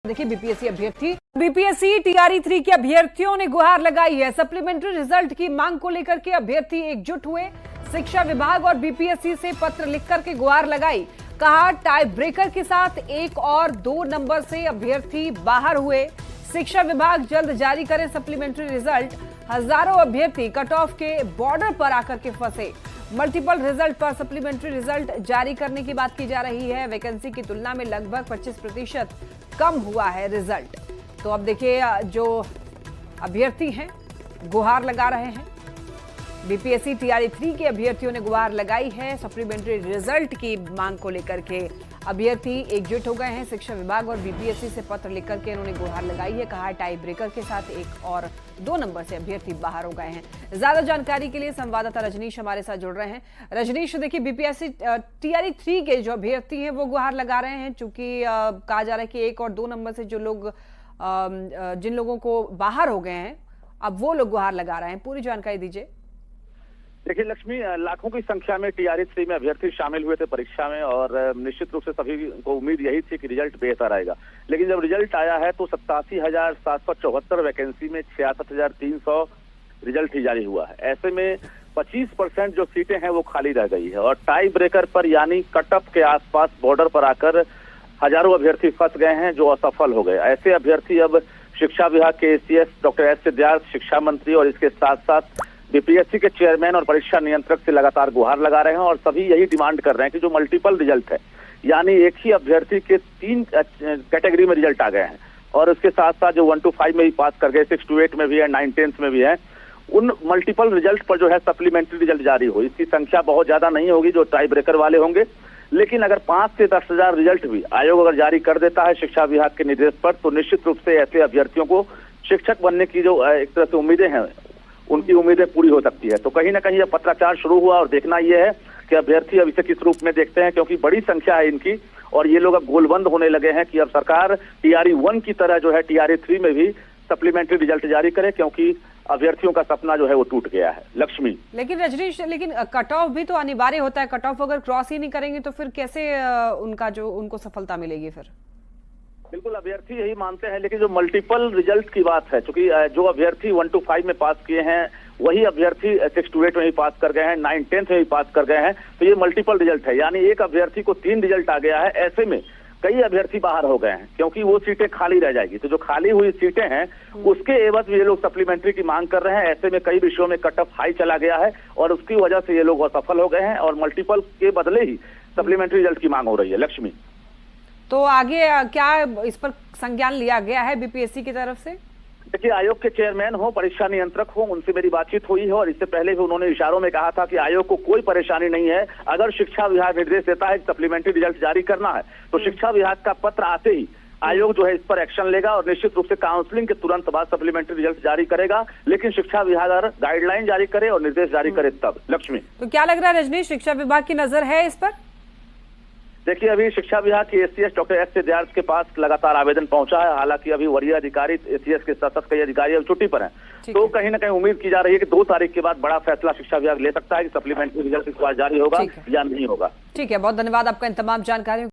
देखिए BPSC TRE 3 के अभ्यर्थियों ने गुहार लगाई है। सप्लीमेंट्री रिजल्ट की मांग को लेकर के अभ्यर्थी एकजुट हुए। शिक्षा विभाग और बीपीएससी से पत्र लिखकर के गुहार लगाई। कहा टाई ब्रेकर के साथ 1 और 2 नंबर से अभ्यर्थी बाहर हुए। शिक्षा विभाग जल्द जारी करे सप्लीमेंट्री रिजल्ट। हजारों अभ्यर्थी कट ऑफ के बॉर्डर पर आकर के फंसे। मल्टीपल रिजल्ट पर सप्लीमेंट्री रिजल्ट जारी करने की बात की जा रही है। वैकेंसी की तुलना में लगभग 25% कम हुआ है रिजल्ट। तो अब देखिए जो अभ्यर्थी हैं गुहार लगा रहे हैं। बीपीएससी टीआरई 3 के अभ्यर्थियों ने गुहार लगाई है। सप्लीमेंट्री रिजल्ट की मांग को लेकर के अभ्यर्थी एकजुट हो गए हैं। शिक्षा विभाग और बीपीएससी से पत्र लिखकर के इन्होंने गुहार लगाई है। कहा टाई ब्रेकर के साथ 1 और 2 नंबर से अभ्यर्थी बाहर हो गए हैं। ज्यादा जानकारी के लिए संवाददाता रजनीश हमारे साथ जुड़ रहे हैं। रजनीश, देखिए बीपीएससी टीआरई 3 के जो अभ्यर्थी हैं वो गुहार लगा रहे हैं, चूंकि कहा जा रहा है कि 1 और 2 नंबर से जो लोग जिन लोगों को बाहर हो गए हैं अब वो लोग गुहार लगा रहे हैं। पूरी जानकारी दीजिए। देखिए लक्ष्मी, लाखों की संख्या में टीआरई 3 में अभ्यर्थी शामिल हुए थे परीक्षा में और निश्चित रूप से सभी को उम्मीद यही थी कि रिजल्ट बेहतर आएगा। लेकिन जब रिजल्ट आया है तो 87,774 वैकेंसी में 66,300 रिजल्ट ही जारी हुआ है। ऐसे में 25% जो सीटें हैं वो खाली रह गई है और टाई ब्रेकर पर यानी कट ऑफ के आसपास बॉर्डर पर आकर हजारों अभ्यर्थी फंस गए हैं जो असफल हो गए। ऐसे अभ्यर्थी अब शिक्षा विभाग के एसीएस डॉक्टर एस सिद्धार्थ, शिक्षा मंत्री और इसके साथ साथ बीपीएससी के चेयरमैन और परीक्षा नियंत्रक से लगातार गुहार लगा रहे हैं और सभी यही डिमांड कर रहे हैं कि जो मल्टीपल रिजल्ट है यानी एक ही अभ्यर्थी के 3 कैटेगरी में रिजल्ट आ गए हैं और उसके साथ साथ जो 1 to 5 में भी पास कर गए, 6 to 8 में भी है, 9 10th में भी है, उन मल्टीपल रिजल्ट पर जो है सप्लीमेंट्री रिजल्ट जारी हो। इसकी संख्या बहुत ज्यादा नहीं होगी जो टाई ब्रेकर वाले होंगे, लेकिन अगर 5 से 10 हजार रिजल्ट भी आयोग अगर जारी कर देता है शिक्षा विभाग के निर्देश पर तो निश्चित रूप से ऐसे अभ्यर्थियों को शिक्षक बनने की जो एक तरह से उम्मीदें हैं उनकी उम्मीदें पूरी हो सकती है। तो कहीं ना कहीं यह पत्राचार शुरू हुआ और देखना यह है कि अभ्यर्थी अब इसे किस रूप में देखते हैं, क्योंकि बड़ी संख्या है इनकी और ये लोग अब गोलबंद होने लगे हैं कि अब सरकार टीआरई 1 की तरह जो है टीआरई 3 में भी सप्लीमेंट्री रिजल्ट जारी करे, क्योंकि अभ्यर्थियों का सपना जो है वो टूट गया है। लक्ष्मी, लेकिन रजनीश, लेकिन कट ऑफ भी तो अनिवार्य होता है। कट ऑफ अगर क्रॉस ही नहीं करेंगे तो फिर कैसे उनको सफलता मिलेगी? फिर बिल्कुल अभ्यर्थी यही मानते हैं, लेकिन जो मल्टीपल रिजल्ट की बात है, क्योंकि जो अभ्यर्थी 1 to 5 में पास किए हैं वही अभ्यर्थी 6 to 8 में भी पास कर गए हैं, 9 10th में भी पास कर गए हैं, तो ये मल्टीपल रिजल्ट है यानी एक अभ्यर्थी को 3 रिजल्ट आ गया है। ऐसे में कई अभ्यर्थी बाहर हो गए हैं क्योंकि वो सीटें खाली रह जाएगी। तो जो खाली हुई सीटें हैं उसके एवज में ये लोग सप्लीमेंट्री की मांग कर रहे हैं। ऐसे में कई विषयों में कट ऑफ हाई चला गया है और उसकी वजह से ये लोग असफल हो गए हैं और मल्टीपल के बदले ही सप्लीमेंट्री रिजल्ट की मांग हो रही है। लक्ष्मी, तो आगे क्या इस पर संज्ञान लिया गया है बीपीएससी की तरफ से? देखिए आयोग के चेयरमैन हो, परीक्षा नियंत्रक हो, उनसे मेरी बातचीत हुई है और इससे पहले भी उन्होंने इशारों में कहा था कि आयोग को कोई परेशानी नहीं है। अगर शिक्षा विभाग निर्देश देता है कि सप्लीमेंट्री रिजल्ट जारी करना है तो शिक्षा विभाग का पत्र आते ही आयोग जो है इस पर एक्शन लेगा और निश्चित रूप से काउंसलिंग के तुरंत बाद सप्लीमेंट्री रिजल्ट जारी करेगा। लेकिन शिक्षा विभाग अगर गाइडलाइन जारी करे और निर्देश जारी करे तब। लक्ष्मी, तो क्या लग रहा है रजनीश, शिक्षा विभाग की नजर है इस पर? देखिए अभी शिक्षा विभाग के एसीएस डॉक्टर एस सिद्धार्थ के पास लगातार आवेदन पहुंचा है। हालांकि अभी वरीय अधिकारी एसीएस के सतत कई अधिकारी अब छुट्टी पर हैं, तो कहीं ना कहीं उम्मीद की जा रही है कि 2 तारीख के बाद बड़ा फैसला शिक्षा विभाग ले सकता है कि सप्लीमेंट्री रिजल्ट इस बार जारी होगा या नहीं होगा। ठीक है, बहुत धन्यवाद आपका इन तमाम जानकारियों